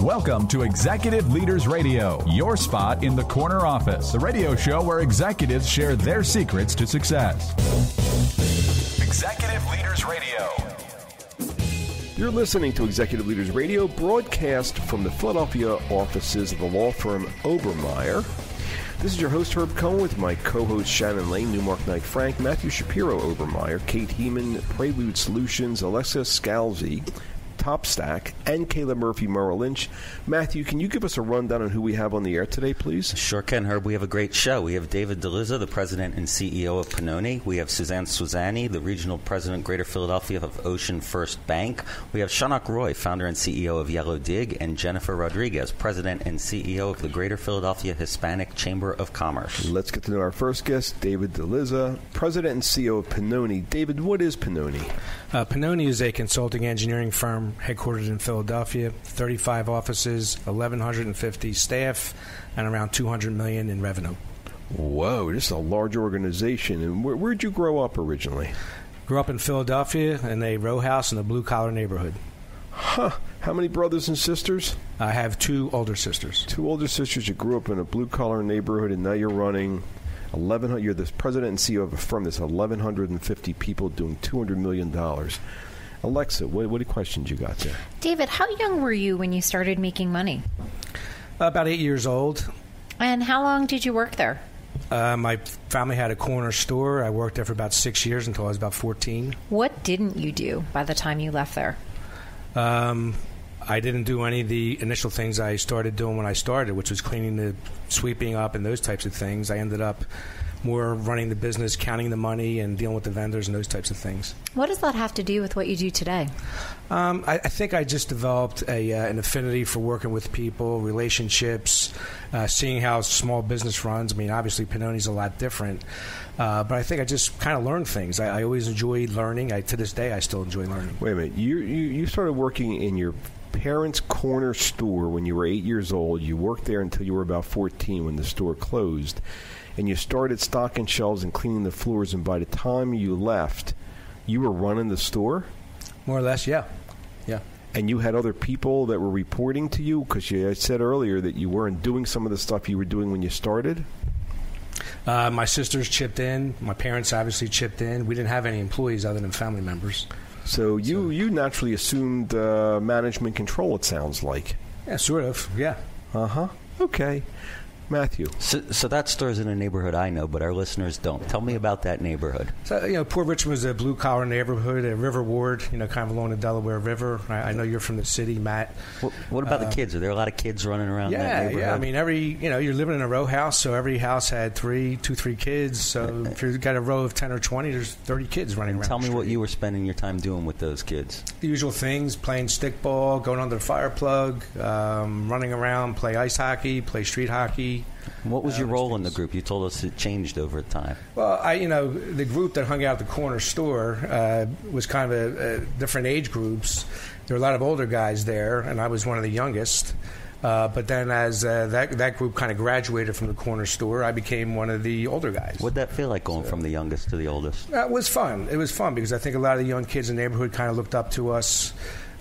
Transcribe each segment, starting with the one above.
Welcome to Executive Leaders Radio, your spot in the corner office, the radio show where executives share their secrets to success. Executive Leaders Radio. You're listening to Executive Leaders Radio, broadcast from the Philadelphia offices of the law firm Obermeyer. This is your host, Herb Cohen, with my co-host Shannon Lane, Newmark Knight Frank, Matthew Shapiro Obermeyer, Kate Heeman, Prelude Solutions, Alexa Scalzi, Top Stack, and Kayla Murphy Merrill Lynch. Matthew, can you give us a rundown on who we have on the air today, please? Sure can, Herb. We have a great show. We have David Delizza, the president and CEO of Pennoni. We have Susanne Svizeny, the regional president, Greater Philadelphia of OceanFirst Bank. We have Shaunak Roy, founder and CEO of Yellowdig, and Jennifer Rodriguez, president and CEO of the Greater Philadelphia Hispanic Chamber of Commerce. Let's get to know our first guest, David Delizza, president and CEO of Pennoni. David, what is Pennoni? Pennoni is a consulting engineering firm headquartered in Philadelphia, 35 offices, 1,150 staff, and around $200 million in revenue. Whoa, this is a large organization. And where'd you grow up originally? Grew up in Philadelphia in a row house in a blue-collar neighborhood. Huh. How many brothers and sisters? I have two older sisters. Two older sisters. You grew up in a blue-collar neighborhood, and now you're running 1,100. You're the president and CEO of a firm that's 1,150 people doing $200 million. Alexa, what questions you got there? David, how young were you when you started making money? About 8 years old. And how long did you work there? My family had a corner store. I worked there for about 6 years until I was about 14. What didn't you do by the time you left there? I didn't do any of the initial things I started doing when I started, which was cleaning, the sweeping up, and those types of things. I ended up more running the business, counting the money, and dealing with the vendors and those types of things. What does that have to do with what you do today? I think I just developed an affinity for working with people, relationships, seeing how small business runs. I mean, obviously, Pennoni's a lot different, but I think I just kind of learned things. I always enjoyed learning. To this day, I still enjoy learning. Wait a minute. You started working in your parents' corner store when you were 8 years old. You worked there until you were about 14 when the store closed. And you started stocking shelves and cleaning the floors, and by the time you left, you were running the store? More or less, yeah. Yeah. And you had other people that were reporting to you? Because you said earlier that you weren't doing some of the stuff you were doing when you started? My sisters chipped in. My parents obviously chipped in. We didn't have any employees other than family members. So you naturally assumed management control, it sounds like. Yeah, sort of, yeah. Uh-huh. Okay. Matthew. So that store's in a neighborhood I know, but our listeners don't. Tell me about that neighborhood. So, Port Richmond was a blue-collar neighborhood, a river ward, kind of along the Delaware River. I know you're from the city, Matt. What about the kids? Are there a lot of kids running around in that neighborhood? Yeah. I mean, you're living in a row house, so every house had three kids. So if you've got a row of 10 or 20, there's 30 kids running around. Tell me what you were spending your time doing with those kids. The usual things, playing stickball, going under the fire plug, running around, play ice hockey, play street hockey. What was your role in the group? You told us it changed over time. Well, the group that hung out at the corner store was kind of different age groups. There were a lot of older guys there, and I was one of the youngest. But then as that group kind of graduated from the corner store, I became one of the older guys. What did that feel like going from the youngest to the oldest? It was fun. It was fun because I think a lot of the young kids in the neighborhood kind of looked up to us.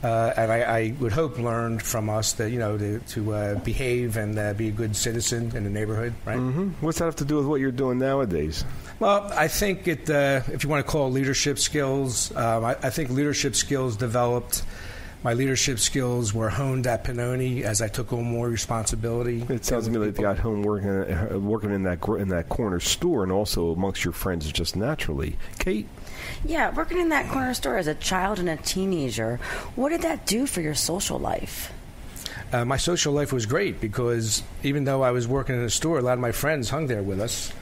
And I would hope learned from us that, to behave and be a good citizen in the neighborhood, right? Mm-hmm. What's that have to do with what you're doing nowadays? Well, I think if you want to call it leadership skills, I think leadership skills developed. My leadership skills were honed at Pennoni as I took on more responsibility. It sounds to me like you got home working in that corner store and also amongst your friends just naturally. Kate? Yeah, working in that corner store as a child and a teenager, what did that do for your social life? My social life was great because even though I was working in a store, a lot of my friends hung there with us.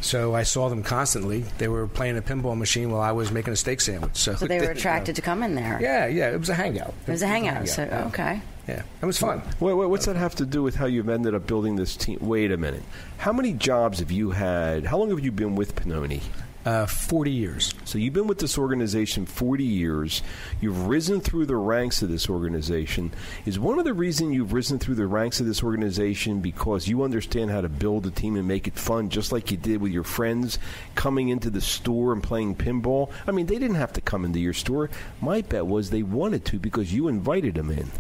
So I saw them constantly. They were playing a pinball machine while I was making a steak sandwich. So they were attracted to come in there? Yeah, it was a hangout. It was a hangout, so, okay. Yeah, it was fun. What's that have to do with how you've ended up building this team? Wait a minute. How many jobs have you had? How long have you been with Pennoni? 40 years. So you've been with this organization 40 years. You've risen through the ranks of this organization. Is one of the reasons you've risen through the ranks of this organization because you understand how to build a team and make it fun, just like you did with your friends coming into the store and playing pinball? I mean, they didn't have to come into your store. My bet was they wanted to because you invited them in.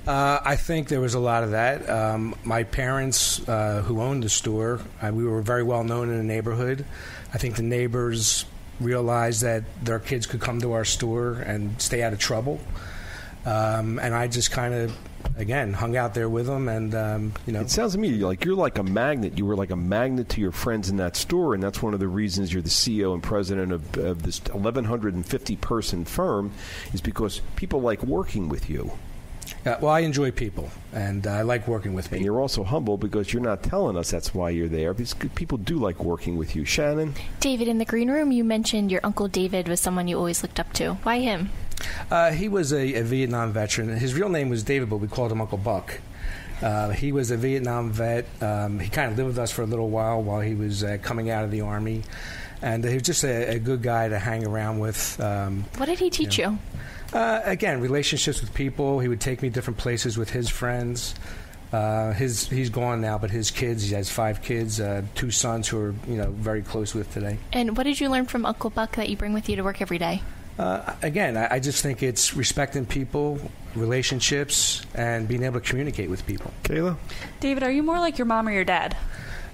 I think there was a lot of that. My parents, who owned the store, we were very well known in the neighborhood. I think the neighbors realized that their kids could come to our store and stay out of trouble. And I just kind of, again, hung out there with them. And, It sounds to me like you're like a magnet. You were like a magnet to your friends in that store, and that's one of the reasons you're the CEO and president of this 1,150-person firm, is because people like working with you. Well, I enjoy people, and I like working with people. And you're also humble because you're not telling us that's why you're there, because people do like working with you. Shannon? David, in the green room, you mentioned your Uncle David was someone you always looked up to. Why him? He was a Vietnam veteran. His real name was David, but we called him Uncle Buck. He was a Vietnam vet. He kind of lived with us for a little while he was coming out of the Army. And he was just a good guy to hang around with. What did he teach you? Again, relationships with people. He would take me different places with his friends. He's gone now, but his kids, he has 5 kids, 2 sons who are very close with today. And what did you learn from Uncle Buck that you bring with you to work every day? Again, I just think it's respecting people, relationships, and being able to communicate with people. Kayla? David, are you more like your mom or your dad?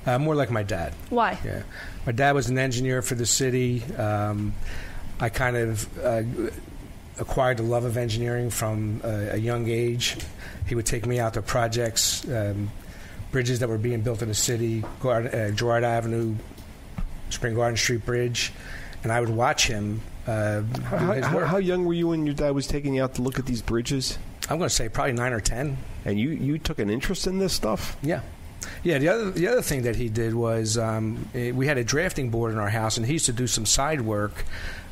More like my dad. Why? Yeah, my dad was an engineer for the city. I kind of acquired the love of engineering from a young age. He would take me out to projects, bridges that were being built in the city, Girard Avenue, Spring Garden Street Bridge, and I would watch him do his work. How young were you when your dad was taking you out to look at these bridges? I'm going to say probably 9 or 10. And you took an interest in this stuff? Yeah. Yeah, the other thing that he did was we had a drafting board in our house, and he used to do some side work,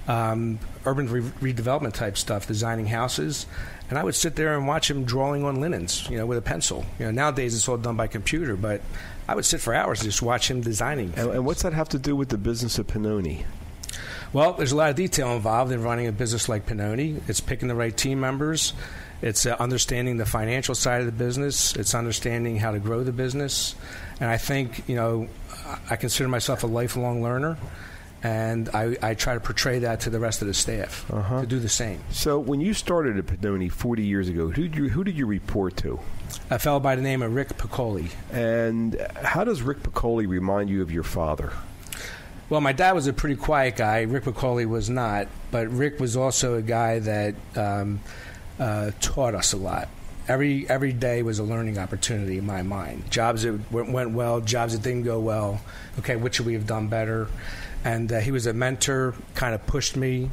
urban redevelopment type stuff, designing houses. And I would sit there and watch him drawing on linens, with a pencil. Nowadays it's all done by computer, but I would sit for hours and just watch him designing. And what's that have to do with the business of Pennoni? Well, there's a lot of detail involved in running a business like Pennoni. It's picking the right team members. It's understanding the financial side of the business. It's understanding how to grow the business. And I think, I consider myself a lifelong learner, and I try to portray that to the rest of the staff to do the same. So when you started at Pennoni 40 years ago, who did you report to? A fellow by the name of Rick Piccoli. And how does Rick Piccoli remind you of your father? Well, my dad was a pretty quiet guy. Rick Piccoli was not. But Rick was also a guy that taught us a lot. Every day was a learning opportunity in my mind. Jobs that went well, jobs that didn't go well. Okay, what should we have done better? And he was a mentor, kind of pushed me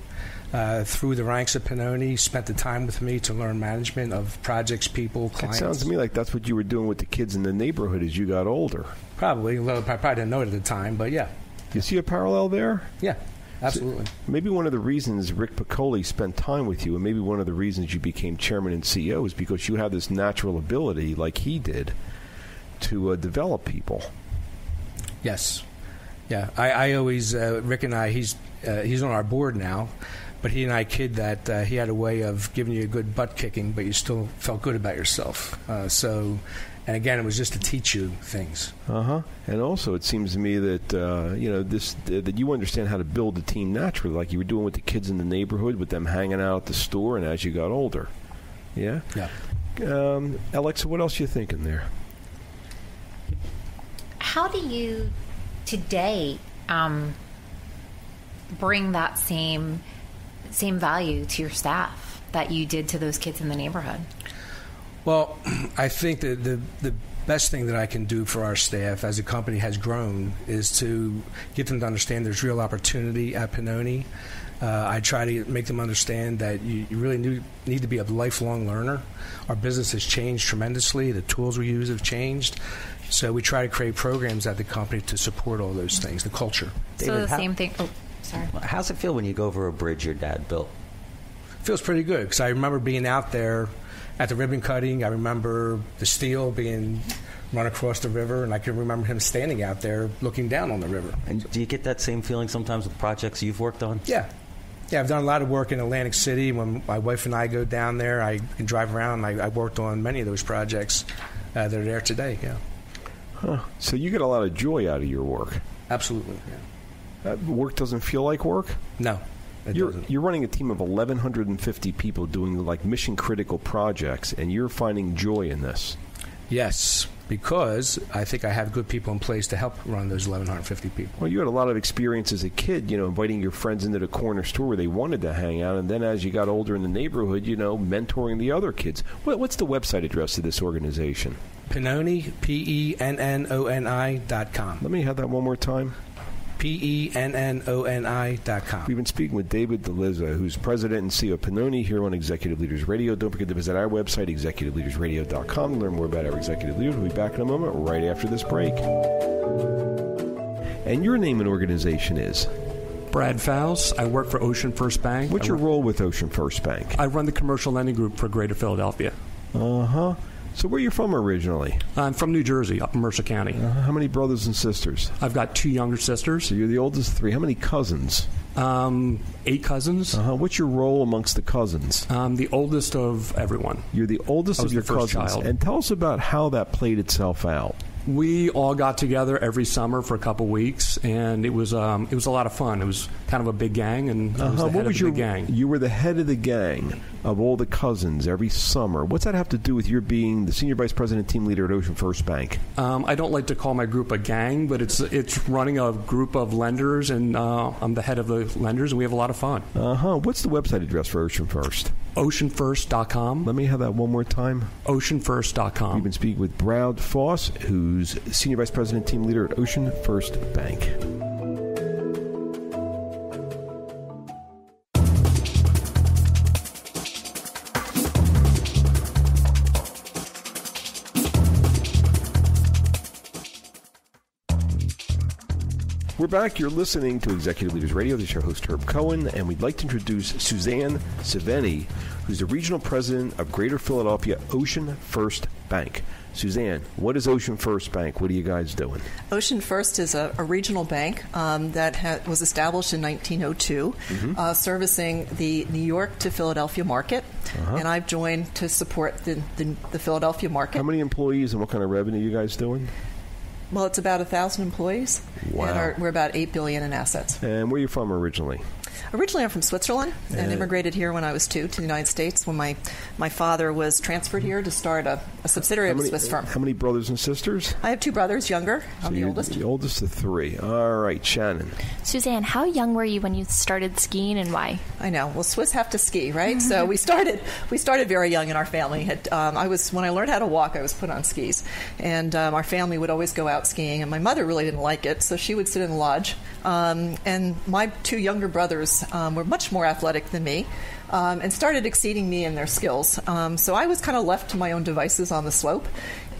through the ranks of Pennoni, spent the time with me to learn management of projects, people, clients. It sounds to me like that's what you were doing with the kids in the neighborhood as you got older. Probably. Well, I probably didn't know it at the time, but yeah. You see a parallel there? Yeah, absolutely. So maybe one of the reasons Rick Piccoli spent time with you, and maybe one of the reasons you became chairman and CEO, is because you have this natural ability, like he did, to develop people. Yes. Yeah, I always, Rick and I, he's on our board now, but he and I kid that he had a way of giving you a good butt kicking, but you still felt good about yourself. And again, it was just to teach you things. And also, it seems to me that that you understand how to build a team naturally, like you were doing with the kids in the neighborhood, with them hanging out at the store, and as you got older. Yeah. Yeah. Alexa, what else are you thinking there? How do you today bring that same value to your staff that you did to those kids in the neighborhood? Well, I think that the best thing that I can do for our staff as the company has grown is to get them to understand there's real opportunity at Pennoni. I try to make them understand that you really need to be a lifelong learner. Our business has changed tremendously. The tools we use have changed. So we try to create programs at the company to support all those things, the culture. So same thing. Oh, sorry. How's it feel when you go over a bridge your dad built? It feels pretty good because I remember being out there at the ribbon cutting. I remember the steel being run across the river, and I can remember him standing out there looking down on the river. And do you get that same feeling sometimes with projects you've worked on? Yeah. Yeah, I've done a lot of work in Atlantic City. When my wife and I go down there, I can drive around. I worked on many of those projects that are there today, yeah. So you get a lot of joy out of your work. Absolutely, yeah. Work doesn't feel like work? No. You're running a team of 1,150 people doing like mission critical projects, and you're finding joy in this. Yes, because I think I have good people in place to help run those 1,150 people. Well, you had a lot of experience as a kid, inviting your friends into the corner store where they wanted to hang out, and then as you got older in the neighborhood, mentoring the other kids. What's the website address of this organization? Pennoni, Pennoni.com. Let me have that one more time. Pennoni.com. We've been speaking with David Delizza, who's president and CEO of Pennoni here on Executive Leaders Radio. Don't forget to visit our website, executiveleadersradio.com, to learn more about our executive leaders. We'll be back in a moment, right after this break. And your name and organization is? Brad Fowles. I work for OceanFirst Bank. What's your role with OceanFirst Bank? I run the commercial lending group for Greater Philadelphia. Uh-huh. So where are you from originally? I'm from New Jersey, up in Mercer County. How many brothers and sisters? I've got 2 younger sisters. So you're the oldest of 3. How many cousins? 8 cousins. What's your role amongst the cousins? The oldest of everyone. You're the oldest of your cousins. Child. And tell us about how that played itself out. We all got together every summer for a couple weeks, and it was a lot of fun. It was kind of a big gang, and I was the head of the big gang. You were the head of the gang of all the cousins every summer. What's that have to do with your being the senior vice president team leader at OceanFirst Bank? I don't like to call my group a gang, but it's running a group of lenders, and I'm the head of the lenders, and we have a lot of fun. What's the website address for OceanFirst? OceanFirst.com. Let me have that one more time. OceanFirst.com. We've been speaking with Brad Foss, who's Senior Vice President Team Leader at OceanFirst Bank. We're back. You're listening to Executive Leaders Radio. This is your host, Herb Cohen, and we'd like to introduce Susanne Svizeny, who's the Regional President of Greater Philadelphia OceanFirst Bank. Suzanne, what is OceanFirst Bank? What are you guys doing? OceanFirst is a regional bank that was established in 1902, servicing the New York to Philadelphia market, and I've joined to support the Philadelphia market. How many employees and what kind of revenue are you guys doing? Well, it's about 1,000 employees. Wow. And we're about $8 billion in assets. And where are you from originally? Originally, I'm from Switzerland and immigrated here when I was 2 to the United States when my father was transferred here to start a subsidiary of a Swiss firm. How many brothers and sisters? I have 2 brothers, younger. I'm the oldest. The oldest of 3. All right, Shannon. Suzanne, how young were you when you started skiing and why? I know. Well, Swiss have to ski, right? So we started very young in our family. When I learned how to walk, I was put on skis. And our family would always go out skiing, and my mother really didn't like it, so she would sit in the lodge. And my 2 younger brothers were much more athletic than me and started exceeding me in their skills. So I was kind of left to my own devices on the slope.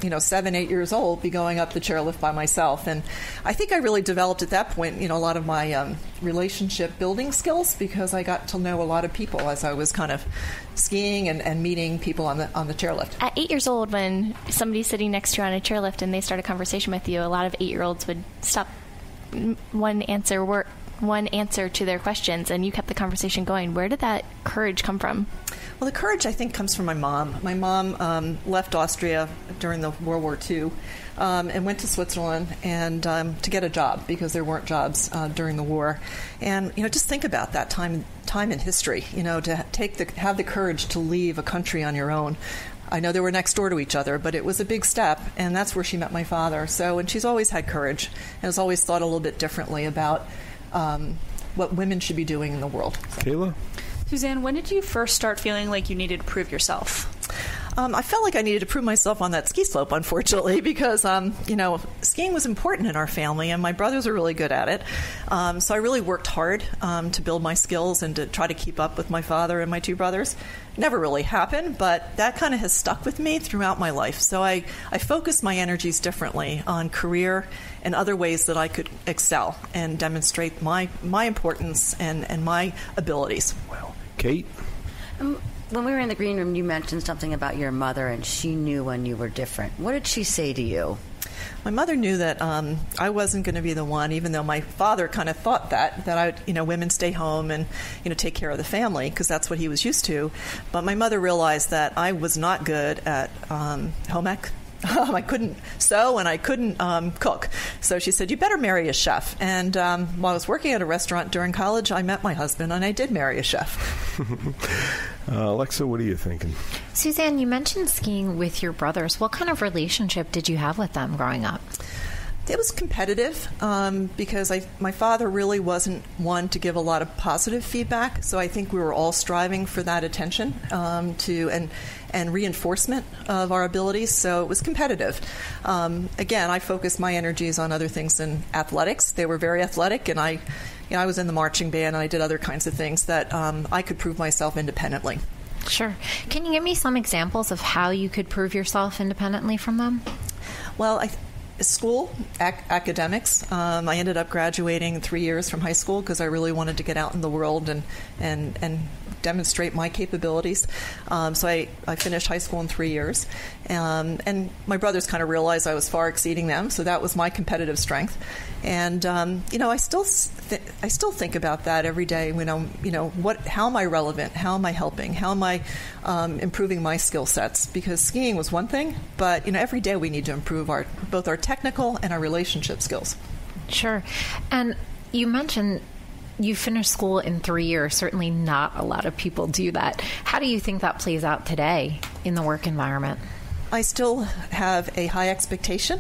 7, 8 years old, be going up the chairlift by myself. And I think I really developed at that point, a lot of my relationship building skills because I got to know a lot of people as I was kind of skiing and meeting people on the chairlift. At 8 years old, when somebody's sitting next to you on a chairlift and they start a conversation with you, a lot of 8-year-olds would stop one answer to their questions, and you kept the conversation going. Where did that courage come from? Well, the courage, I think, comes from my mom. My mom left Austria during the World War II and went to Switzerland and to get a job because there weren't jobs during the war. And just think about that time in history. To have the courage to leave a country on your own. I know they were next door to each other, but it was a big step, and that's where she met my father. And she's always had courage and has always thought a little bit differently about what women should be doing in the world. Kayla? Suzanne, when did you first start feeling like you needed to prove yourself? I felt like I needed to prove myself on that ski slope, unfortunately, because, skiing was important in our family, and my brothers are really good at it. So I really worked hard to build my skills and to try to keep up with my father and my 2 brothers. Never really happened, but that kind of has stuck with me throughout my life. So I focused my energies differently on career and other ways that I could excel and demonstrate my importance and my abilities. Wow. Kate? When we were in the green room, you mentioned something about your mother, and she knew when you were different. What did she say to you? My mother knew that I wasn't going to be the one, even though my father kind of thought that women stay home and take care of the family because that's what he was used to. But my mother realized that I was not good at home ec I couldn't sew and I couldn't cook. So she said, you better marry a chef. And while I was working at a restaurant during college, I met my husband and I did marry a chef. Alexa, what are you thinking? Susanne, you mentioned skiing with your brothers. What kind of relationship did you have with them growing up? It was competitive because my father really wasn't one to give a lot of positive feedback. So I think we were all striving for that attention and reinforcement of our abilities. So it was competitive. Again, I focused my energies on other things than athletics. They were very athletic, and I was in the marching band, and I did other kinds of things that I could prove myself independently. Sure. Can you give me some examples of how you could prove yourself independently from them? Well, school, academics. I ended up graduating 3 years from high school because I really wanted to get out in the world and demonstrate my capabilities. So I finished high school in 3 years. And my brothers kind of realized I was far exceeding them, so that was my competitive strength. And I still think about that every day. How am I relevant? How am I helping? How am I improving my skill sets? Because skiing was one thing, but every day we need to improve both our technical and our relationship skills. Sure. And you mentioned you finished school in 3 years. Certainly not a lot of people do that. How do you think that plays out today in the work environment? I still have a high expectation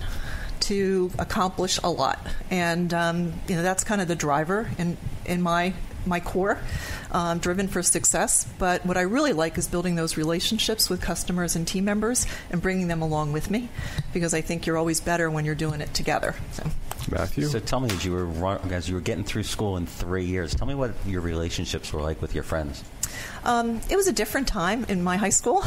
to accomplish a lot. And, that's kind of the driver in my core, driven for success. But what I really like is building those relationships with customers and team members and bringing them along with me, because I think you're always better when you're doing it together. So. Matthew? So tell me, as you were getting through school in 3 years, tell me what your relationships were like with your friends. It was a different time in my high school,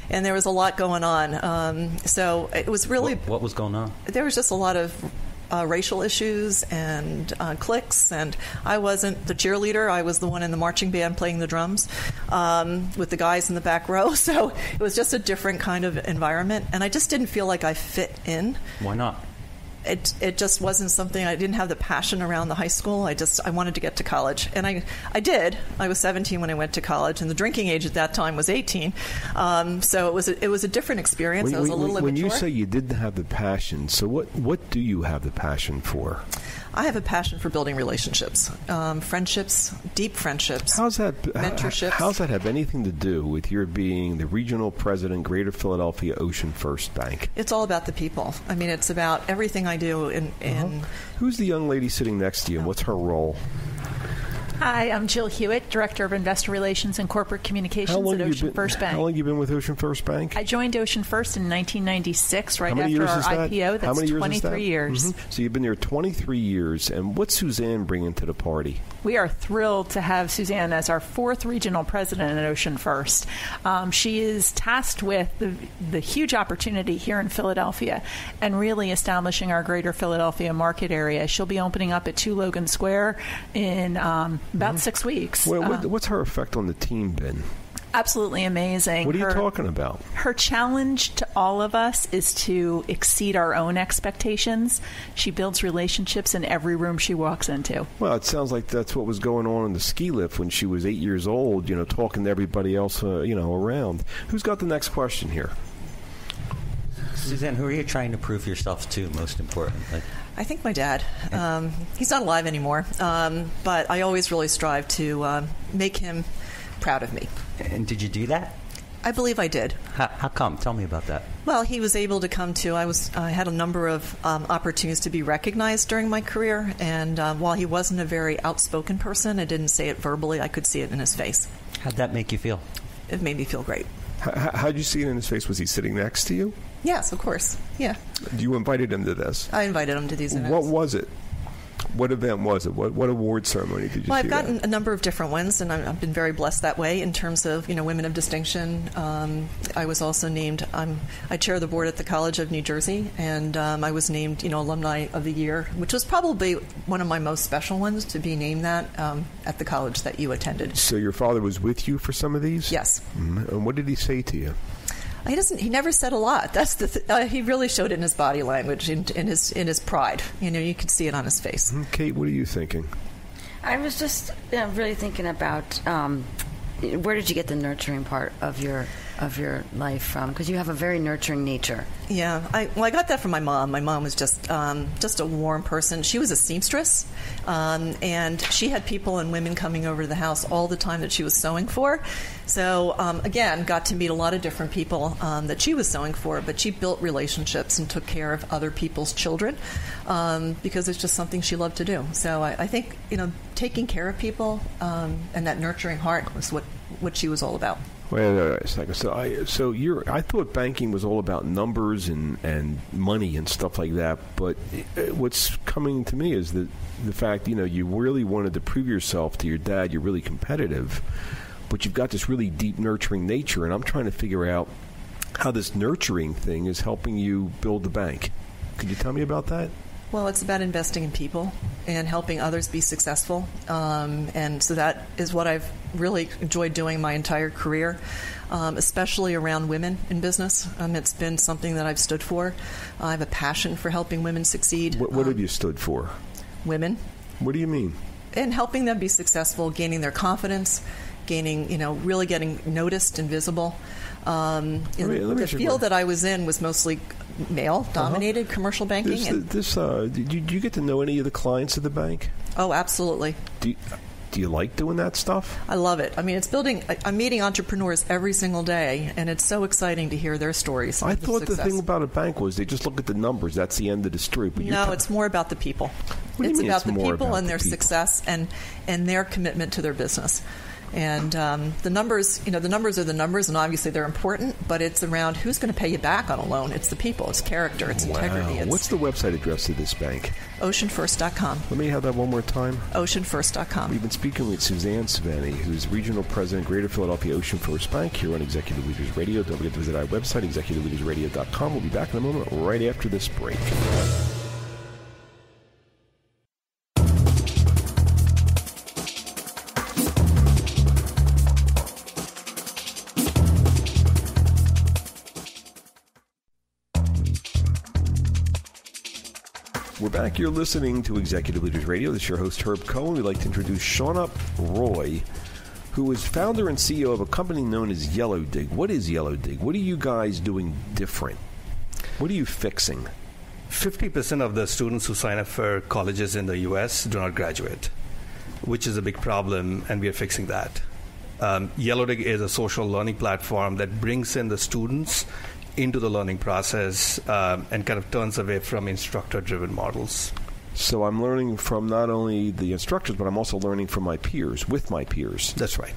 and there was a lot going on. So it was really... What was going on? There was just a lot of racial issues and cliques, and I wasn't the cheerleader. I was the one in the marching band playing the drums with the guys in the back row. So it was just a different kind of environment, and I just didn't feel like I fit in. Why not? It just wasn't something. I didn't have the passion around the high school. I wanted to get to college, and I did. I was 17 when I went to college, and the drinking age at that time was 18. So it was a different experience. I was a little immature. When you say you didn't have the passion, so what do you have the passion for? I have a passion for building relationships, friendships, deep friendships. How's that? Mentorships. How's that have anything to do with your being the regional president, Greater Philadelphia OceanFirst Bank? It's all about the people. I mean, it's about everything I do. Who's the young lady sitting next to you, and what's her role? Hi, I'm Jill Hewitt, Director of Investor Relations and Corporate Communications at OceanFirst Bank. How long have you been with OceanFirst Bank? I joined OceanFirst in 1996, right after our IPO. How many years 23 years. Mm-hmm. So you've been there 23 years. And what's Susanne bringing to the party? We are thrilled to have Susanne as our fourth regional president at OceanFirst. She is tasked with the huge opportunity here in Philadelphia and really establishing our greater Philadelphia market area. She'll be opening up at 2 Logan Square in about 6 weeks. What's her effect on the team been? Absolutely amazing. What are you talking about? Her challenge to all of us is to exceed our own expectations. She builds relationships in every room she walks into. Well, it sounds like that's what was going on in the ski lift when she was 8 years old, talking to everybody else, around. Who's got the next question here? Susanne, who are you trying to prove yourself to, most importantly? I think my dad. He's not alive anymore, but I always really strive to make him proud of me. And did you do that? I believe I did. How come? Tell me about that. Well, he was able to come to. I had a number of opportunities to be recognized during my career, and while he wasn't a very outspoken person, I didn't say it verbally. I could see it in his face. How'd that make you feel? It made me feel great. How'd you see it in his face? Was he sitting next to you? Yes, of course. Yeah. You invited him to this? I invited him to these events. What was it? What event was it? What award ceremony did you see? Well, I've gotten a number of different ones, and I've been very blessed that way in terms of women of distinction. I was also named. I chair the board at the College of New Jersey, and I was named Alumni of the Year, which was probably one of my most special ones to be named that at the college that you attended. So your father was with you for some of these? Yes. Mm-hmm. And what did he say to you? He never said a lot. That's he really showed it in his body language, in his pride. You could see it on his face. Kate, what are you thinking? I was just really thinking about where did you get the nurturing part of your of your life from? Because you have a very nurturing nature. Yeah, I got that from my mom. My mom was just a warm person. She was a seamstress, and she had people and women coming over to the house all the time that she was sewing for. So, again, got to meet a lot of different people that she was sewing for, but she built relationships and took care of other people's children because it's just something she loved to do. So I think, taking care of people and that nurturing heart was what she was all about. Wait a second. I thought banking was all about numbers and money and stuff like that. But what's coming to me is the fact, you really wanted to prove yourself to your dad. You're really competitive, but you've got this really deep nurturing nature. And I'm trying to figure out how this nurturing thing is helping you build the bank. Could you tell me about that? Well, it's about investing in people and helping others be successful. And so that is what I've really enjoyed doing my entire career, especially around women in business. It's been something that I've stood for. I have a passion for helping women succeed. What have you stood for? Women. What do you mean? And helping them be successful, gaining their confidence, really getting noticed and visible. The field that I was in was mostly male-dominated commercial banking. Did you get to know any of the clients of the bank? Oh, absolutely. Do you like doing that stuff? I love it. I mean, I'm meeting entrepreneurs every single day, and it's so exciting to hear their stories. I thought the thing about a bank was they just look at the numbers. That's the end of the story. But no, it's more about the people. It's about the people and their success and their commitment to their business. And the numbers, the numbers are the numbers, and obviously they're important, but it's around who's going to pay you back on a loan. It's the people. It's character. It's integrity. What's the website address of this bank? OceanFirst.com. Let me have that one more time. OceanFirst.com. We've been speaking with Susanne Svizeny, who's Regional President, Greater Philadelphia OceanFirst Bank, here on Executive Leaders Radio. Don't forget to visit our website, executiveleadersradio.com. We'll be back in a moment right after this break. We're back. You're listening to Executive Leaders Radio. This is your host, Herb Cohen. We'd like to introduce Shaunak Roy, who is founder and CEO of a company known as Yellowdig. What is Yellowdig? What are you guys doing different? What are you fixing? 50% of the students who sign up for colleges in the U.S. do not graduate, which is a big problem, and we are fixing that. Yellowdig is a social learning platform that brings in the students into the learning process and kind of turns away from instructor-driven models. So I'm learning from not only the instructors, but I'm also learning from my peers, with my peers. That's right.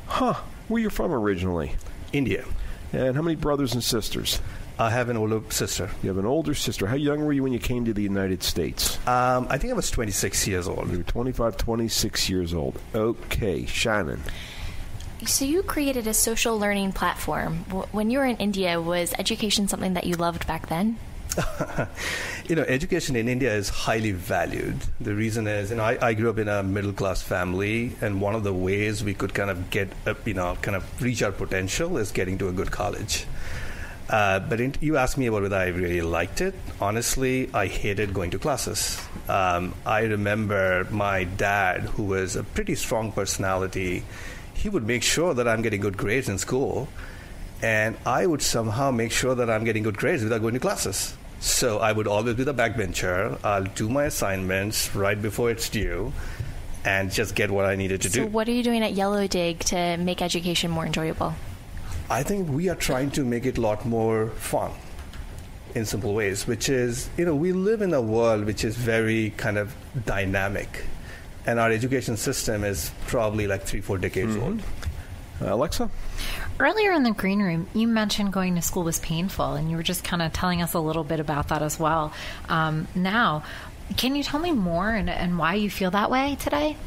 Huh. Where are you from originally? India. And how many brothers and sisters? I have an older sister. You have an older sister. How young were you when you came to the United States? I think I was 26 years old. You were 25, 26 years old. Okay. Shannon. So you created a social learning platform. When you were in India, was education something that you loved back then? Education in India is highly valued. The reason is, I grew up in a middle-class family, and one of the ways we could kind of get, kind of reach our potential is getting to a good college. But you asked me about whether I really liked it. Honestly, I hated going to classes. I remember my dad, who was a pretty strong personality. He would make sure that I'm getting good grades in school, and I would somehow make sure that I'm getting good grades without going to classes. So I would always be the backbencher. I'll do my assignments right before it's due and just get what I needed to do. So what are you doing at Yellowdig to make education more enjoyable? I think we are trying to make it a lot more fun in simple ways, which is, we live in a world which is very kind of dynamic. And our education system is probably like 3-4 decades old. Alexa? Earlier in the green room, you mentioned going to school was painful, and you were just kind of telling us a little bit about that as well. Now, can you tell me more and why you feel that way today?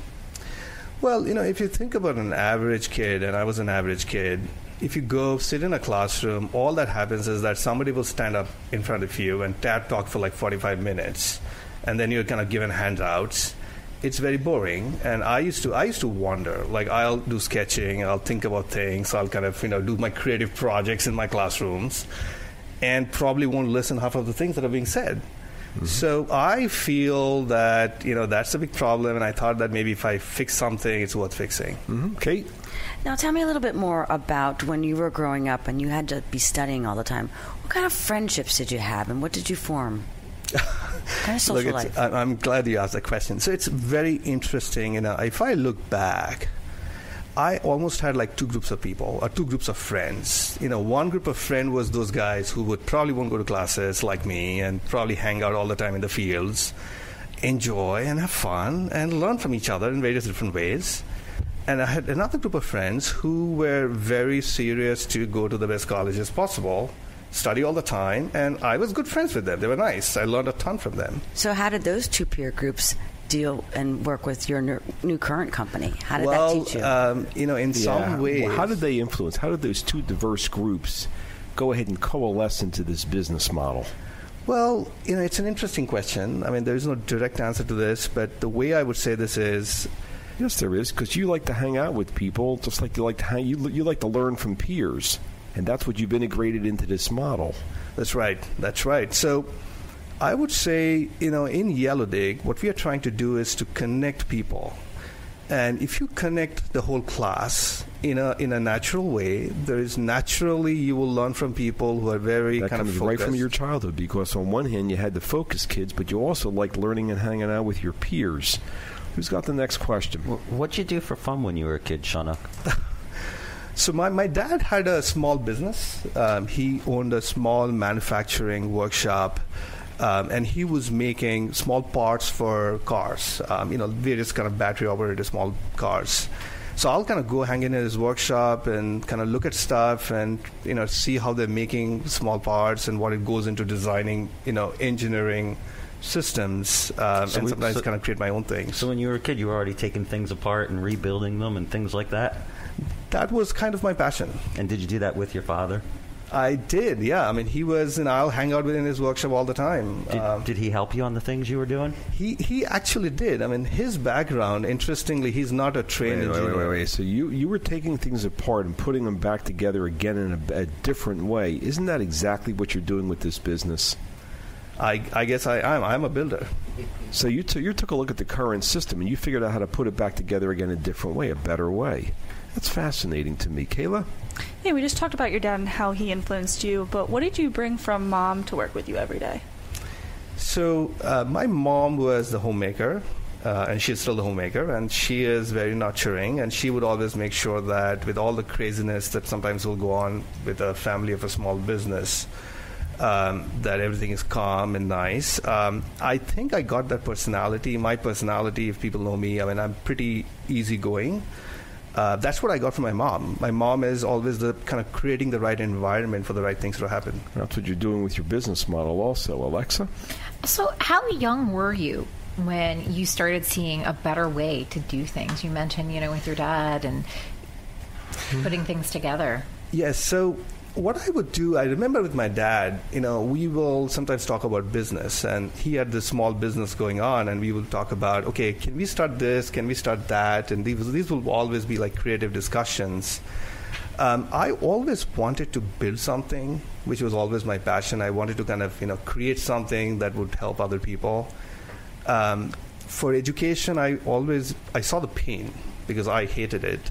Well, if you think about an average kid, and I was an average kid, if you go sit in a classroom, all that happens is that somebody will stand up in front of you and talk for like 45 minutes, and then you're kind of given handouts. It's very boring, and I used to wonder. Like, I'll do sketching, I'll think about things, I'll kind of do my creative projects in my classrooms, and probably won't listen half of the things that are being said. Mm-hmm. So I feel that, that's a big problem, and I thought that maybe if I fix something, it's worth fixing. Mm-hmm. Kate? Now, tell me a little bit more about when you were growing up and you had to be studying all the time. What kind of friendships did you have, and what did you form? What kind of social life? I'm glad you asked that question. So it's very interesting. If I look back, I almost had like two groups of people, or two groups of friends. One group of friends was those guys who would probably won't go to classes like me and probably hang out all the time in the fields, enjoy and have fun and learn from each other in various different ways. And I had another group of friends who were very serious to go to the best colleges possible, study all the time, and I was good friends with them. They were nice. I learned a ton from them. So how did those two peer groups deal and work with your new current company? How did that teach you? In some ways. Well, how did they influence? How did those two diverse groups go ahead and coalesce into this business model? Well, it's an interesting question. I mean, there's no direct answer to this, but the way I would say this is... Yes, there is, because you like to hang out with people, just like you like to you like to learn from peers, and that's what you've integrated into this model. That's right. So I would say, in Yellowdig, what we are trying to do is to connect people. And if you connect the whole class in a natural way, naturally you will learn from people who are very that kind of comes focused. Right from your childhood, because on one hand you had the focus kids, but you also liked learning and hanging out with your peers. Who's got the next question? What'd you do for fun when you were a kid, Shaunak? So my dad had a small business. He owned a small manufacturing workshop, and he was making small parts for cars, various kind of battery-operated small cars. So I'll kind of go hang in his workshop and kind of look at stuff and, see how they're making small parts and what it goes into designing, engineering systems, and sometimes kind of create my own things. So when you were a kid, you were already taking things apart and rebuilding them and things like that? That was kind of my passion. And did you do that with your father? I did, yeah. I mean, he was, I'll hang out with him in his workshop all the time. Did he help you on the things you were doing? He actually did. I mean, his background, interestingly, he's not a trained engineer. Wait. So you were taking things apart and putting them back together again in a different way. Isn't that exactly what you're doing with this business? I guess I'm a builder. So you took a look at the current system and you figured out how to put it back together again in a different way, a better way. That's fascinating to me. Kayla? Yeah, we just talked about your dad and how he influenced you, but what did you bring from mom to work with you every day? So my mom was the homemaker, and she's still the homemaker, and she is very nurturing, and she would always make sure that with all the craziness that sometimes will go on with a family of a small business, that everything is calm and nice. I think I got that personality. My personality, if people know me, I mean, I'm pretty easygoing. That's what I got from my mom. My mom is always the kind of creating the right environment for the right things to happen. That's what you're doing with your business model also. Alexa? So how young were you when you started seeing a better way to do things? You mentioned, with your dad and putting things together. Yes, so what I would do, I remember with my dad, we will sometimes talk about business, and he had this small business going on, and we will talk about, okay, can we start this, can we start that, and these will always be like creative discussions. I always wanted to build something, which was always my passion. I wanted to kind of, create something that would help other people. For education, I saw the pain because I hated it.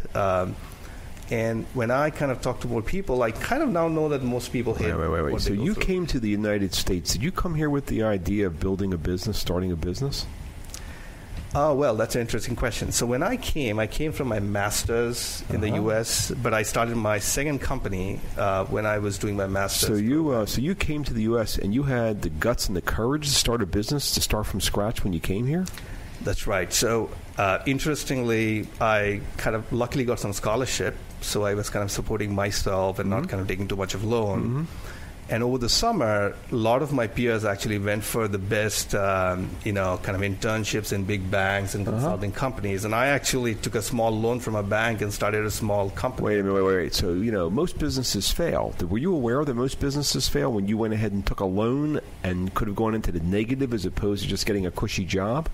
And when I kind of talk to more people, I kind of now know that most people hate it. Wait. So you came to the United States. Did you come here with the idea of building a business, starting a business? Oh, well, that's an interesting question. So when I came from my master's in the U.S., but I started my second company when I was doing my master's. So you came to the U.S. and you had the guts and the courage to start a business, to start from scratch when you came here? That's right. So interestingly, I kind of luckily got some scholarship, so I was kind of supporting myself and not kind of taking too much of loan. Mm-hmm. And over the summer, a lot of my peers actually went for the best, kind of internships in big banks and consulting companies. And I actually took a small loan from a bank and started a small company. Wait a minute. So, most businesses fail. Were you aware that most businesses fail when you went ahead and took a loan and could have gone into the negative as opposed to just getting a cushy job?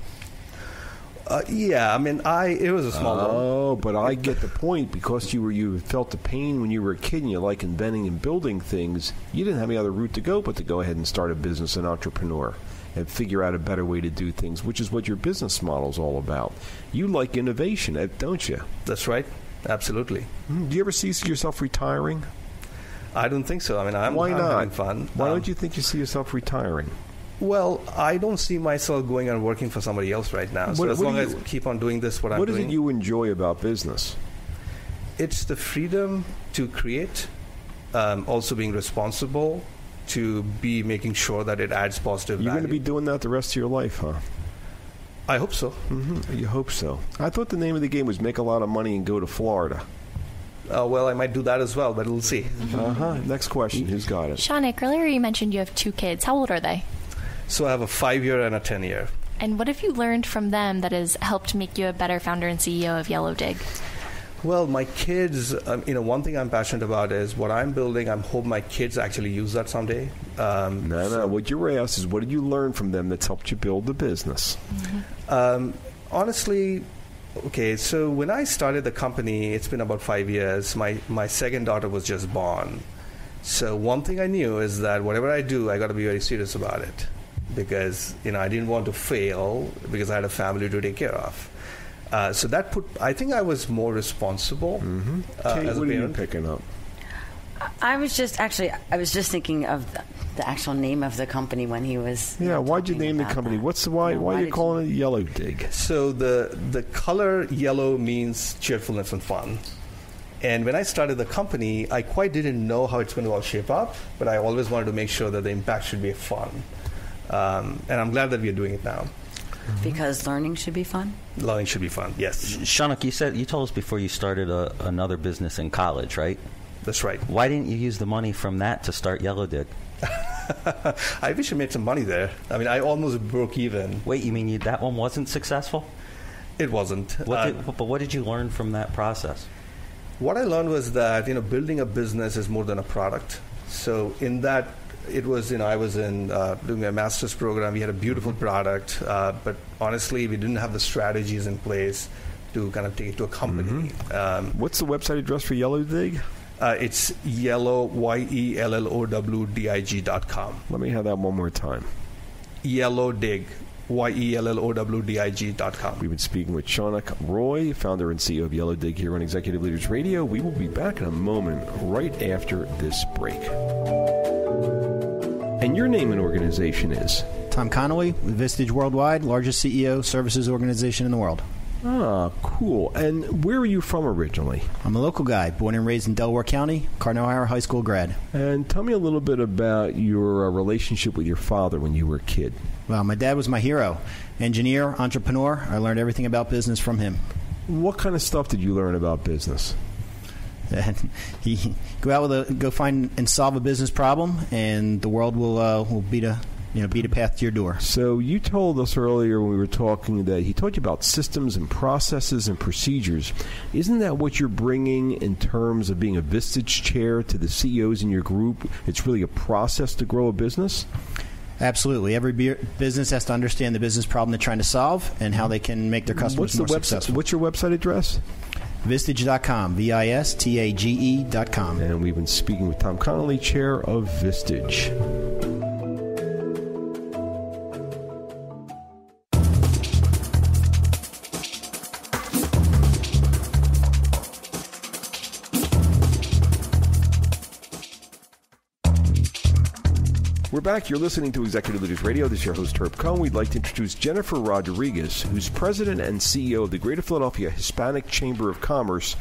Yeah, I mean, it was a small loan. Oh, but I get the point. Because you felt the pain when you were a kid and you like inventing and building things, you didn't have any other route to go but to go ahead and start a business, an entrepreneur. and figure out a better way to do things, which is what your business model is all about. You like innovation, don't you? That's right. Absolutely. Do you ever see yourself retiring? I don't think so. I mean, I'm having fun. Why don't you think you see yourself retiring? Well, I don't see myself going and working for somebody else right now. So as long as I keep on doing this, I'm doing. What is it you enjoy about business? It's the freedom to create, also being responsible, to be making sure that it adds positive value. You're going to be doing that the rest of your life, huh? I hope so. Mm-hmm. You hope so. I thought the name of the game was make a lot of money and go to Florida. Well, I might do that as well, but we'll see. Next question. Who's got it? Shaunak, earlier you mentioned you have 2 kids. How old are they? So I have a 5-year and a 10-year. And what have you learned from them that has helped make you a better founder and CEO of Yellowdig? Well, my kids, one thing I'm passionate about is what I'm building. I hope my kids actually use that someday. No. What you asked is, what did you learn from them that's helped you build the business? Mm-hmm. Honestly, okay, so when I started the company, it's been about 5 years. My second daughter was just born. So one thing I knew is that whatever I do, I got to be very serious about it. Because, I didn't want to fail because I had a family to take care of. So that I think I was more responsible Kate, as a what are you parent. picking up? I was just thinking of the actual name of the company when he was. Why'd you name the company? Why are you calling it Yellowdig? So the color yellow means cheerfulness and fun. And when I started the company, I quite didn't know how it's going to all shape up, but I always wanted to make sure that the impact should be fun. And I'm glad that we are doing it now. Because learning should be fun? Learning should be fun, yes. Shaunak, you told us before you started another business in college, right? That's right. Why didn't you use the money from that to start Yellowdig? I wish I made some money there. I mean, I almost broke even. Wait, you mean that one wasn't successful? It wasn't. But what did you learn from that process? What I learned was that, building a business is more than a product. So in that, it was, I was doing a master's program. We had a beautiful product, but honestly, we didn't have the strategies in place to kind of take it to a company. What's the website address for Yellowdig? It's YELLOWDIG.com. Let me have that one more time. Yellowdig. YELLOWDIG.com. We've been speaking with Shaunak Roy, founder and CEO of Yellowdig, here on Executive Leaders Radio. We will be back in a moment right after this break. And your name and organization is? Tom Connolly with Vistage Worldwide, largest CEO services organization in the world. Ah, cool. And where are you from originally? I'm a local guy, born and raised in Delaware County, Cardinal O'Hara High School grad. And tell me a little bit about your relationship with your father when you were a kid. Well, my dad was my hero. Engineer, entrepreneur. I learned everything about business from him. What kind of stuff did you learn about business? He go find and solve a business problem, and the world will beat a path to your door. So you told us earlier when we were talking that he taught you about systems and processes and procedures. Isn't that what you're bringing in terms of being a Vistage chair to the CEOs in your group? It's really a process to grow a business? Absolutely. Every business has to understand the business problem they're trying to solve and how they can make their customers more successful. What's your website address? Vistage.com, VISTAGE.com. And we've been speaking with Tom Connolly, chair of Vistage. We're back. You're listening to Executive Leaders Radio. This is your host, Herb Cohen. We'd like to introduce Jennifer Rodriguez, who's president and CEO of the Greater Philadelphia Hispanic Chamber of Commerce.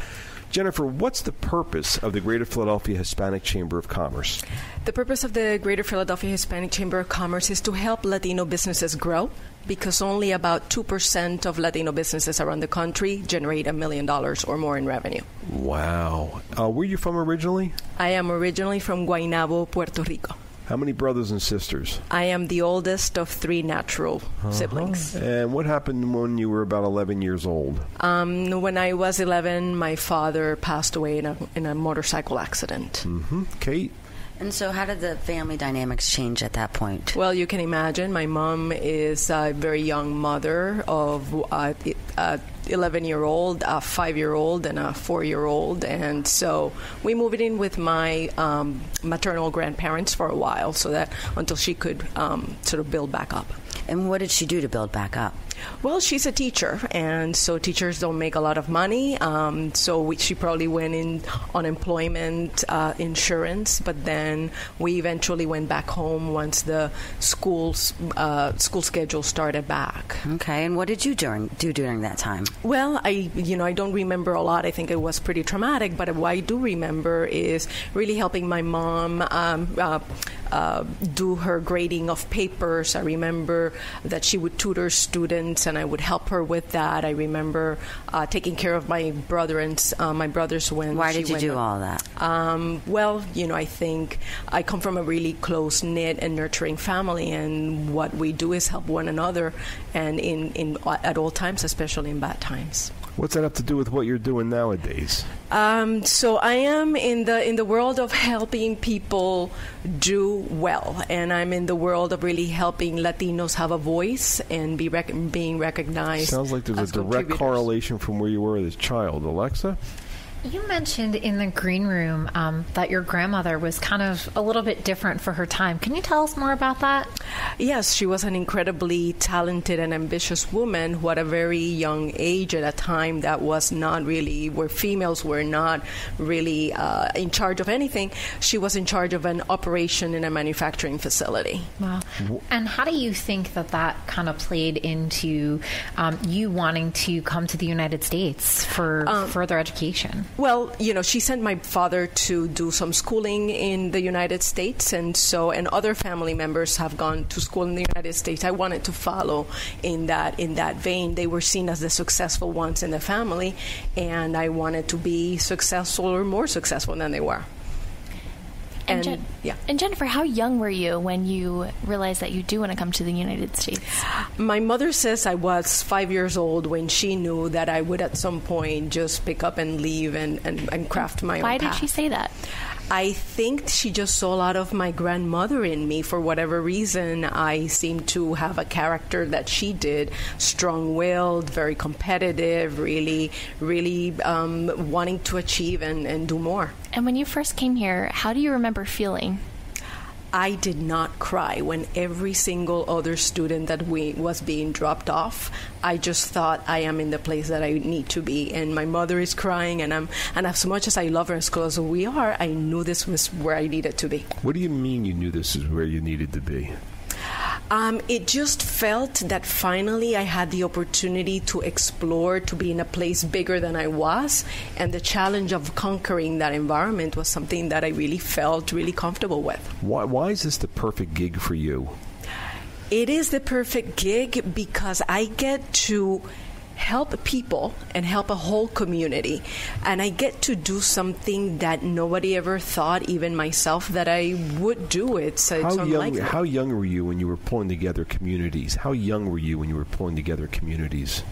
Jennifer, what's the purpose of the Greater Philadelphia Hispanic Chamber of Commerce? The purpose of the Greater Philadelphia Hispanic Chamber of Commerce is to help Latino businesses grow, because only about 2% of Latino businesses around the country generate $1 million or more in revenue. Wow. Where are you from originally? I am originally from Guaynabo, Puerto Rico. How many brothers and sisters? I am the oldest of 3 natural siblings. And what happened when you were about 11 years old? When I was 11, my father passed away in a motorcycle accident. Kate? And so how did the family dynamics change at that point? Well, you can imagine my mom is a very young mother of 11-year-old, a 5-year-old, and a 4-year-old. And so we moved in with my maternal grandparents for a while so that until she could sort of build back up. And what did she do to build back up? Well, she's a teacher, and so teachers don't make a lot of money. She probably went in unemployment insurance, but then we eventually went back home once the school schedule started back. Okay, and what did you do during that time? Well, I don't remember a lot. I think it was pretty traumatic, but what I do remember is really helping my mom do her grading of papers. I remember that she would tutor students, and I would help her with that. I remember taking care of my brothers when. Why did you do all that? Well, I think I come from a really close knit and nurturing family, and what we do is help one another, and at all times, especially in bad times. What's that have to do with what you're doing nowadays? So I am in the world of helping people do well, and I'm in the world of really helping Latinos have a voice and being recognized. Sounds like there's a direct correlation from where you were as a child. Alexa? You mentioned in the green room that your grandmother was kind of a little bit different for her time. Can you tell us more about that? Yes, she was an incredibly talented and ambitious woman who at a very young age, at a time that was not really, where females were not really in charge of anything, she was in charge of an operation in a manufacturing facility. Wow. And how do you think that kind of played into you wanting to come to the United States for further education? Well, she sent my father to do some schooling in the United States, and other family members have gone to school in the United States. I wanted to follow in that vein. They were seen as the successful ones in the family, and I wanted to be successful or more successful than they were. And Jennifer, how young were you when you realized that you do want to come to the United States? My mother says I was 5 years old when she knew that I would at some point just pick up and leave and craft my own path. Why did she say that? I think she just saw a lot of my grandmother in me. For whatever reason, I seem to have a character that she did, strong-willed, very competitive, really, really wanting to achieve and do more. And when you first came here, how do you remember feeling? I did not cry when every single other student that was being dropped off. I just thought, I am in the place that I need to be, and my mother is crying, and as much as I love her, as close as we are, I knew this was where I needed to be. What do you mean you knew this is where you needed to be? It just felt that finally I had the opportunity to explore, to be in a place bigger than I was, and the challenge of conquering that environment was something that I really felt really comfortable with. Why is this the perfect gig for you? It is the perfect gig because I get to help people and help a whole community, and I get to do something that nobody ever thought, even myself, that I would do it. So it's unlikely. How young were you when you were pulling together communities? How young were you when you were pulling together communities?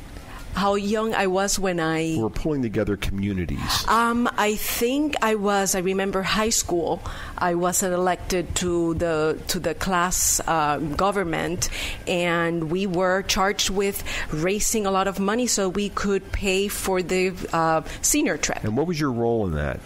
How young I was when I were pulling together communities. I think I remember high school. I wasn't elected to the class government, and we were charged with raising a lot of money so we could pay for the senior trip. And what was your role in that?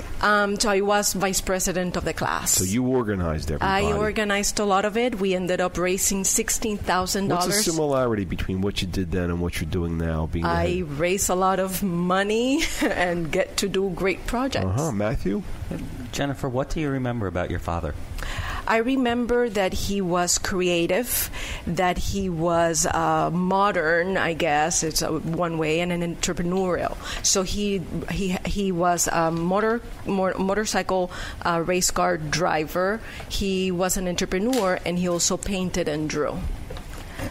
So I was vice president of the class. So you organized everybody. I organized a lot of it. We ended up raising $16,000. What's the similarity between what you did then and what you're doing now? I raise a lot of money and get to do great projects. Matthew? Jennifer, what do you remember about your father? I remember that he was creative, that he was modern, I guess, it's one way, and an entrepreneurial. So he was a motorcycle race car driver. He was an entrepreneur, and he also painted and drew.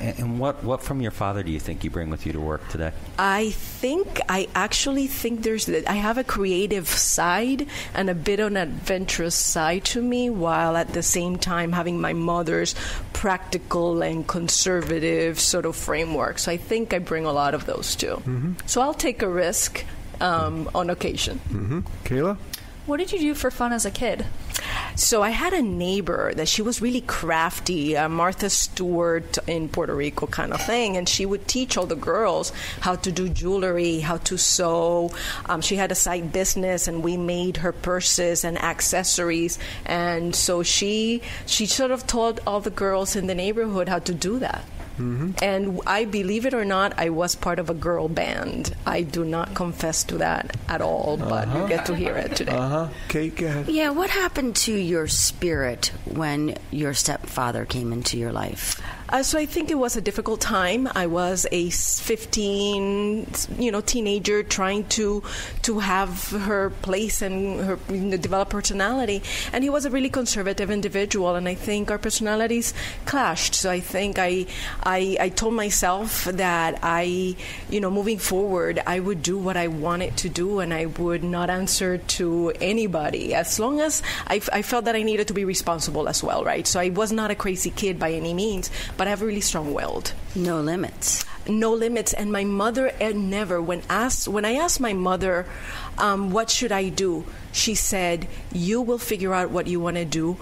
And what from your father do you think you bring with you to work today? I actually think I have a creative side and a bit of an adventurous side to me, while at the same time having my mother's practical and conservative sort of framework. So I think I bring a lot of those too. Mm-hmm. So I'll take a risk on occasion. Mm-hmm. Kayla? What did you do for fun as a kid? So I had a neighbor that she was really crafty, Martha Stewart in Puerto Rico kind of thing, and she would teach all the girls how to do jewelry, how to sew. She had a side business, and we made her purses and accessories, and so she sort of taught all the girls in the neighborhood how to do that. Mm-hmm. And I, believe it or not, I was part of a girl band. I do not confess to that at all, but you get to hear it today. Kate, go ahead. Yeah, what happened to your spirit when your stepfather came into your life? So I think it was a difficult time. I was a 15, teenager trying to have her place and her develop personality. And he was a really conservative individual, and I think our personalities clashed. So I think I told myself that moving forward, I would do what I wanted to do, and I would not answer to anybody as long as I felt that I needed to be responsible as well, right? So I was not a crazy kid by any means, but I have really strong-willed. No limits. No limits. And my mother never, when I asked my mother, what should I do? She said, you will figure out what you want to do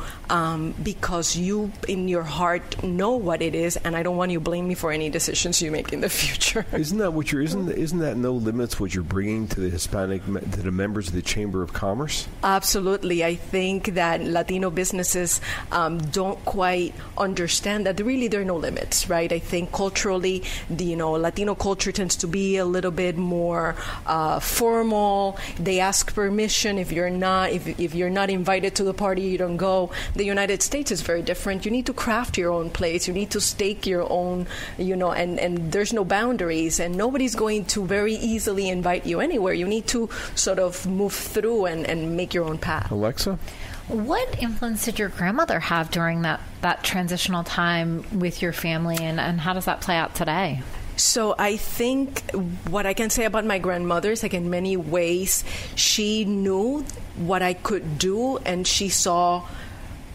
because you, in your heart, know what it is, and I don't want you to blame me for any decisions you make in the future. Isn't that no limits what you're bringing to the members of the Chamber of Commerce? Absolutely. I think that Latino businesses don't quite understand that really there are no limits, right? I think culturally, Latino culture tends to be a little bit more formal. They ask permission. If you're not invited to the party, you don't go. The United States is very different. You need to craft your own place. You need to stake your own, and there's no boundaries, and nobody's going to very easily invite you anywhere. You need to sort of move through and make your own path. Alexa? What influence did your grandmother have during that transitional time with your family, and how does that play out today? So I think what I can say about my grandmother is, like, in many ways, she knew what I could do, and she saw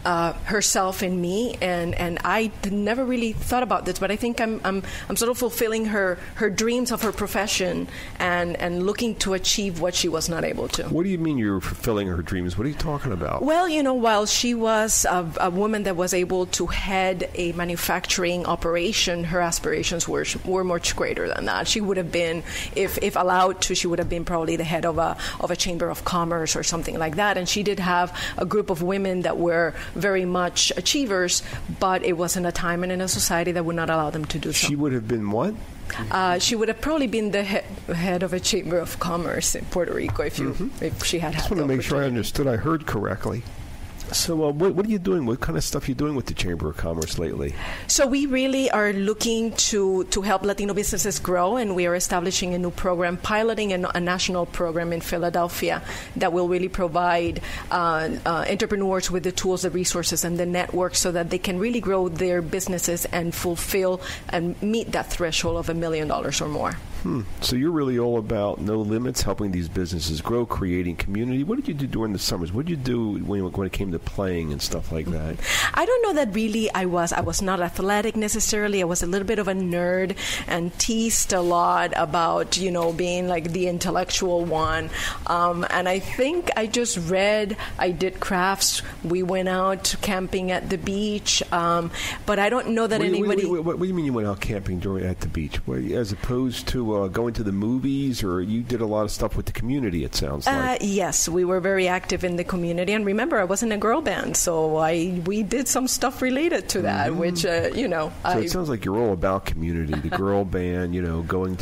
herself in me, and I never really thought about this, but I think I'm sort of fulfilling her dreams of her profession and looking to achieve what she was not able to. What do you mean you're fulfilling her dreams? What are you talking about? Well, while she was a woman that was able to head a manufacturing operation, her aspirations were much greater than that. She would have been, if allowed to, she would have been probably the head of a chamber of commerce or something like that. And she did have a group of women that were very much achievers, but it wasn't a time and in a society that would not allow them to do so. She would have been what? She would have probably been the head of a chamber of commerce in Puerto Rico if she had. I just want to make sure I understood. I heard correctly. So what are you doing? What kind of stuff are you doing with the Chamber of Commerce lately? So we really are looking to help Latino businesses grow, and we are establishing a new program, piloting a national program in Philadelphia that will really provide entrepreneurs with the tools, the resources, and the network so that they can really grow their businesses and fulfill and meet that threshold of $1 million or more. So you're really all about no limits, helping these businesses grow, creating community. What did you do during the summers? What did you do when it came to playing and stuff like that? I don't know that really I was not athletic necessarily. I was a little bit of a nerd and teased a lot about, being like the intellectual one. And I think I just read, I did crafts, we went out camping at the beach. But I don't know that anybody... What do you mean you went out camping at the beach? As opposed to going to the movies, or you did a lot of stuff with the community, it sounds like. Yes, we were very active in the community. And remember, I was in a girl band, so we did some stuff related to that, which, So it sounds like you're all about community, the girl band, going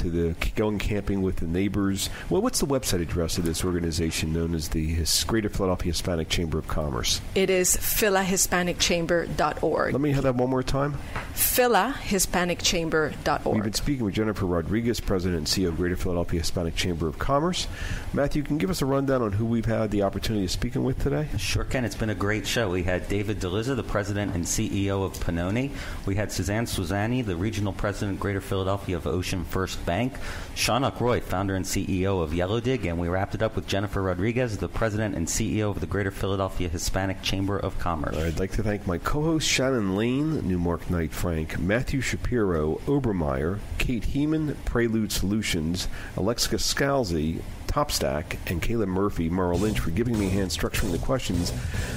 camping with the neighbors. Well, what's the website address of this organization known as the Greater Philadelphia Hispanic Chamber of Commerce? It is philahispanicchamber.org. Let me have that one more time. philahispanicchamber.org. We've been speaking with Jennifer Rodriguez, President and CEO of Greater Philadelphia Hispanic Chamber of Commerce. Matthew, can you give us a rundown on who we've had the opportunity of speaking with today? Sure can. It's been a great show. We had David Delizza, the President and CEO of Pennoni. We had Susanne Svizeny, the Regional President, Greater Philadelphia of OceanFirst Bank. Shaunak Roy, Founder and CEO of Yellowdig. And we wrapped it up with Jennifer Rodriguez, the President and CEO of the Greater Philadelphia Hispanic Chamber of Commerce. I'd like to thank my co-hosts Shannon Lane, Newmark Knight Frank, Matthew Shapiro, Obermeyer, Kate Heeman, Prelude Road Solutions, Alexa Scalzi, Topstack, and Caleb Murphy, Merrill Lynch, for giving me a hand structuring the questions,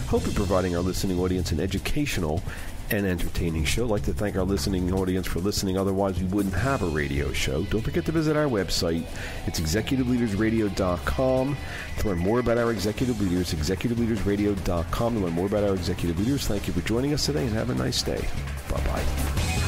hopefully providing our listening audience an educational and entertaining show. I'd like to thank our listening audience for listening. Otherwise, we wouldn't have a radio show. Don't forget to visit our website. It's executiveleadersradio.com. To learn more about our executive leaders, executiveleadersradio.com. To learn more about our executive leaders, thank you for joining us today, and have a nice day. Bye-bye.